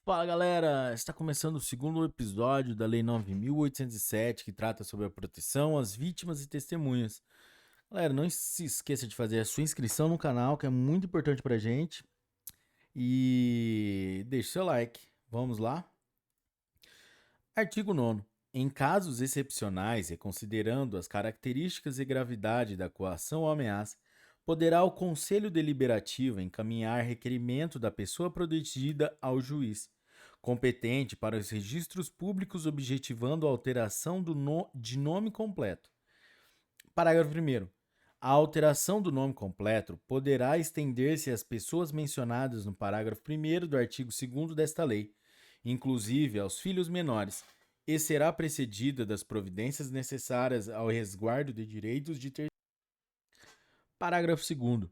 Fala galera, está começando o segundo episódio da Lei 9.807, que trata sobre a proteção às vítimas e testemunhas. Galera, não se esqueça de fazer a sua inscrição no canal, que é muito importante pra gente. E deixe seu like. Vamos lá? Artigo 9. Em casos excepcionais e considerando as características e gravidade da coação ou ameaça, poderá o Conselho Deliberativo encaminhar requerimento da pessoa protegida ao juiz competente para os registros públicos objetivando a alteração de nome completo. Parágrafo 1º. A alteração do nome completo poderá estender-se às pessoas mencionadas no parágrafo 1º do artigo 2º desta lei, inclusive aos filhos menores, e será precedida das providências necessárias ao resguardo de direitos de terceiros. Parágrafo 2º.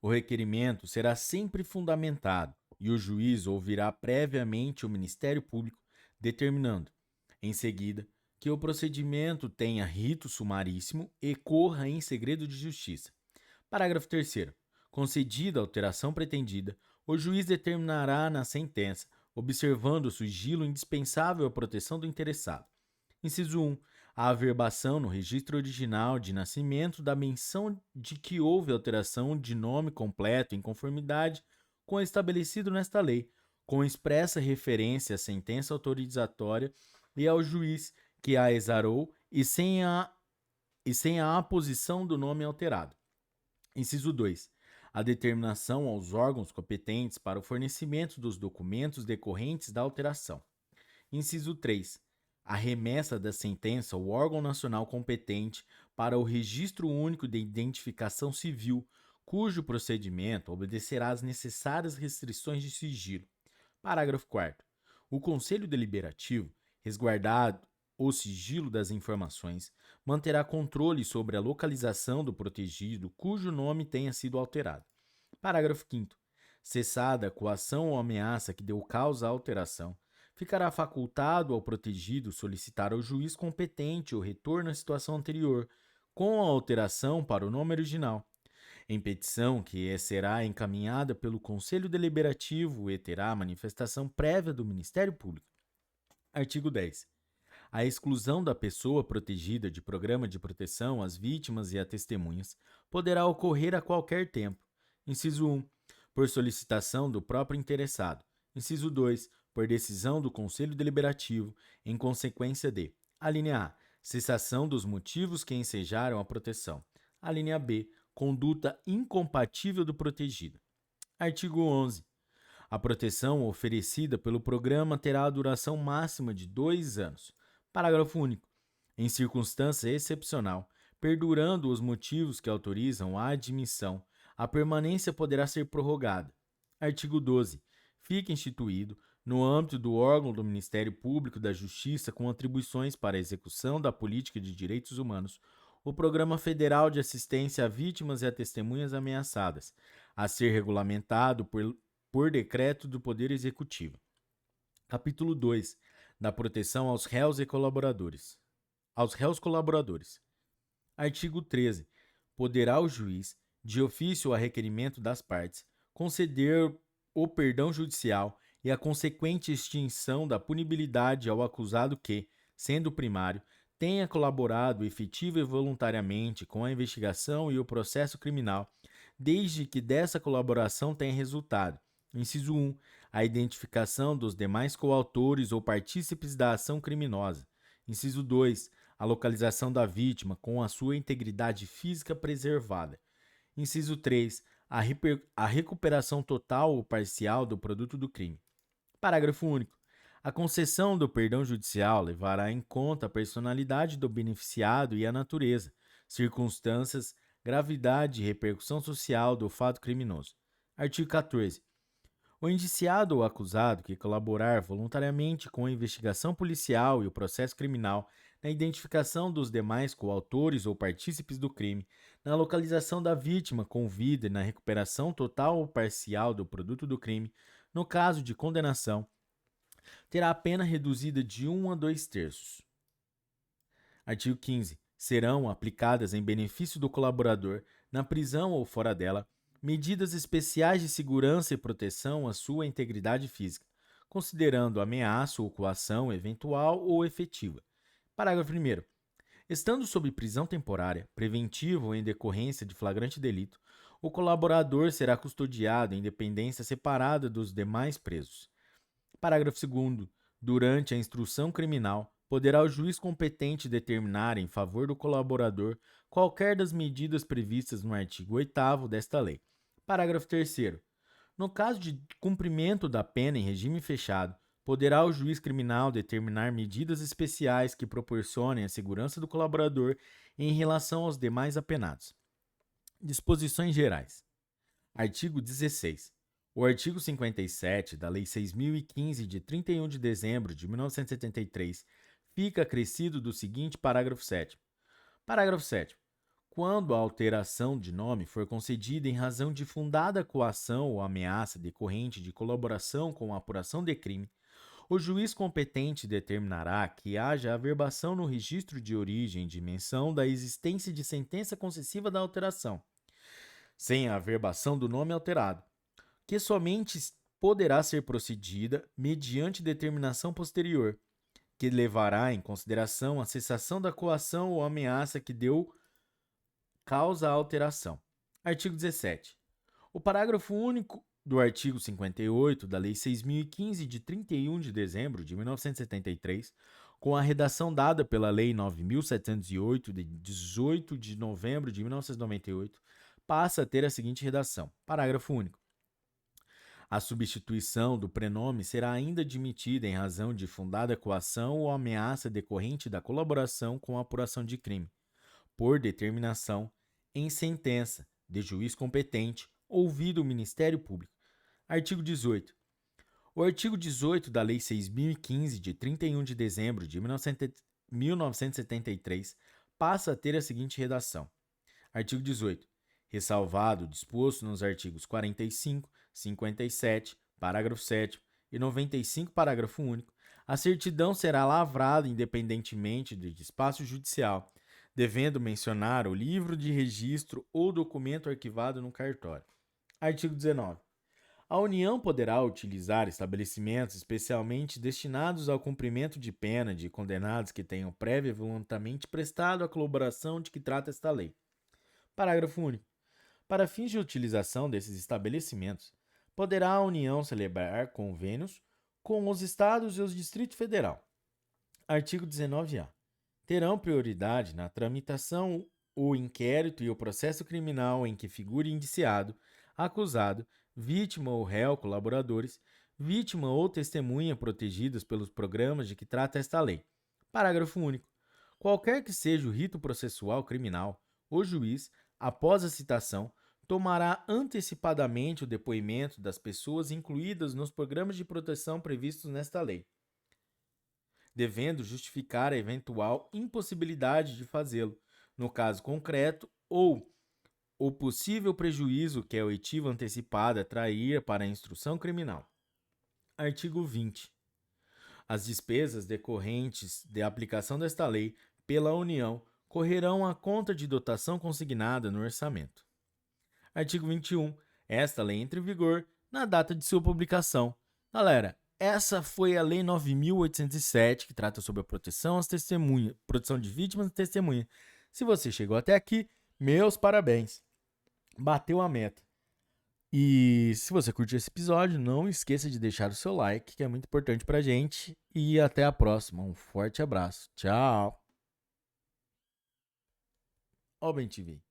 O requerimento será sempre fundamentado e o juiz ouvirá previamente o Ministério Público, determinando, em seguida, que o procedimento tenha rito sumaríssimo e corra em segredo de justiça. Parágrafo 3º. Concedida a alteração pretendida, o juiz determinará na sentença, observando o sigilo indispensável à proteção do interessado. Inciso 1. A averbação no registro original de nascimento da menção de que houve alteração de nome completo em conformidade com o estabelecido nesta lei, com expressa referência à sentença autorizatória e ao juiz que a exarou e sem a aposição do nome alterado. Inciso 2. A determinação aos órgãos competentes para o fornecimento dos documentos decorrentes da alteração. Inciso 3. A remessa da sentença ao órgão nacional competente para o Registro Único de Identificação Civil, cujo procedimento obedecerá às necessárias restrições de sigilo. Parágrafo 4º. O Conselho Deliberativo, resguardado o sigilo das informações, manterá controle sobre a localização do protegido cujo nome tenha sido alterado. Parágrafo 5º. Cessada a coação ou ameaça que deu causa à alteração, ficará facultado ao protegido solicitar ao juiz competente o retorno à situação anterior, com a alteração para o nome original. Em petição que será encaminhada pelo Conselho Deliberativo e terá manifestação prévia do Ministério Público. Artigo 10. A exclusão da pessoa protegida de programa de proteção às vítimas e a testemunhas poderá ocorrer a qualquer tempo. Inciso 1. Por solicitação do próprio interessado. Inciso 2. Por decisão do Conselho Deliberativo, em consequência de: alínea A. Cessação dos motivos que ensejaram a proteção. Alínea B. Conduta incompatível do protegido. Artigo 11. A proteção oferecida pelo programa terá a duração máxima de 2 anos. Parágrafo único. Em circunstância excepcional, perdurando os motivos que autorizam a admissão, a permanência poderá ser prorrogada. Artigo 12. Fica instituído, no âmbito do órgão do Ministério Público da Justiça com atribuições para a execução da política de direitos humanos, o Programa Federal de Assistência a Vítimas e a Testemunhas Ameaçadas, a ser regulamentado por decreto do Poder Executivo. Capítulo 2. Da proteção aos réus e colaboradores. Aos réus colaboradores. Artigo 13. Poderá o juiz, de ofício a requerimento das partes, conceder o perdão judicial e a consequente extinção da punibilidade ao acusado que, sendo primário, tenha colaborado efetiva e voluntariamente com a investigação e o processo criminal, desde que dessa colaboração tenha resultado: inciso 1. A identificação dos demais coautores ou partícipes da ação criminosa. Inciso 2. A localização da vítima com a sua integridade física preservada. Inciso 3. A recuperação total ou parcial do produto do crime. Parágrafo único. A concessão do perdão judicial levará em conta a personalidade do beneficiado e a natureza, circunstâncias, gravidade e repercussão social do fato criminoso. Artigo 14. O indiciado ou acusado que colaborar voluntariamente com a investigação policial e o processo criminal na identificação dos demais coautores ou partícipes do crime, na localização da vítima com vida e na recuperação total ou parcial do produto do crime, no caso de condenação, terá a pena reduzida de 1 a 2/3. Artigo 15. Serão aplicadas em benefício do colaborador, na prisão ou fora dela, medidas especiais de segurança e proteção à sua integridade física, considerando ameaça ou coação eventual ou efetiva. Parágrafo 1º. Estando sob prisão temporária, preventiva ou em decorrência de flagrante delito, o colaborador será custodiado em dependência separada dos demais presos. Parágrafo 2º. Durante a instrução criminal, poderá o juiz competente determinar em favor do colaborador qualquer das medidas previstas no artigo 8º desta lei. Parágrafo 3º. No caso de cumprimento da pena em regime fechado, poderá o juiz criminal determinar medidas especiais que proporcionem a segurança do colaborador em relação aos demais apenados. Disposições gerais. Artigo 16. O artigo 57 da Lei 6.015, de 31 de dezembro de 1973, fica acrescido do seguinte parágrafo 7º. Parágrafo 7º. Quando a alteração de nome for concedida em razão de fundada coação ou ameaça decorrente de colaboração com a apuração de crime, o juiz competente determinará que haja averbação no registro de origem de menção da existência de sentença concessiva da alteração, sem a averbação do nome alterado, que somente poderá ser procedida mediante determinação posterior, que levará em consideração a cessação da coação ou ameaça que deu causa à alteração. Artigo 17. O parágrafo único do artigo 58 da Lei 6.015, de 31 de dezembro de 1973, com a redação dada pela Lei 9.708, de 18 de novembro de 1998, passa a ter a seguinte redação. Parágrafo único. A substituição do prenome será ainda admitida em razão de fundada coação ou ameaça decorrente da colaboração com a apuração de crime, por determinação, em sentença, de juiz competente, ouvido o Ministério Público. Artigo 18. O artigo 18 da Lei 6.015, de 31 de dezembro de 1973, passa a ter a seguinte redação. Artigo 18. Ressalvado o disposto nos artigos 45, 57, parágrafo 7º e 95, parágrafo único, a certidão será lavrada independentemente do despacho judicial, devendo mencionar o livro de registro ou documento arquivado no cartório. Artigo 19. A União poderá utilizar estabelecimentos especialmente destinados ao cumprimento de pena de condenados que tenham prévia e voluntariamente prestado a colaboração de que trata esta lei. Parágrafo único. Para fins de utilização desses estabelecimentos, poderá a União celebrar convênios com os Estados e o Distrito Federal. Artigo 19-A. Terão prioridade na tramitação o inquérito e o processo criminal em que figure indiciado, acusado, vítima ou réu colaboradores, vítima ou testemunha protegidas pelos programas de que trata esta lei. Parágrafo único. Qualquer que seja o rito processual criminal, o juiz, após a citação, tomará antecipadamente o depoimento das pessoas incluídas nos programas de proteção previstos nesta lei, devendo justificar a eventual impossibilidade de fazê-lo, no caso concreto, ou o possível prejuízo que a oitiva antecipada traria para a instrução criminal. Artigo 20. As despesas decorrentes da aplicação desta lei pela União correrão à conta de dotação consignada no orçamento. Artigo 21. Esta lei entra em vigor na data de sua publicação. Galera, essa foi a Lei 9.807, que trata sobre a proteção às testemunhas, proteção de vítimas e testemunhas. Se você chegou até aqui, meus parabéns. Bateu a meta. E se você curtiu esse episódio, não esqueça de deixar o seu like, que é muito importante pra gente. E até a próxima. Um forte abraço. Tchau. Ó, Ben TV.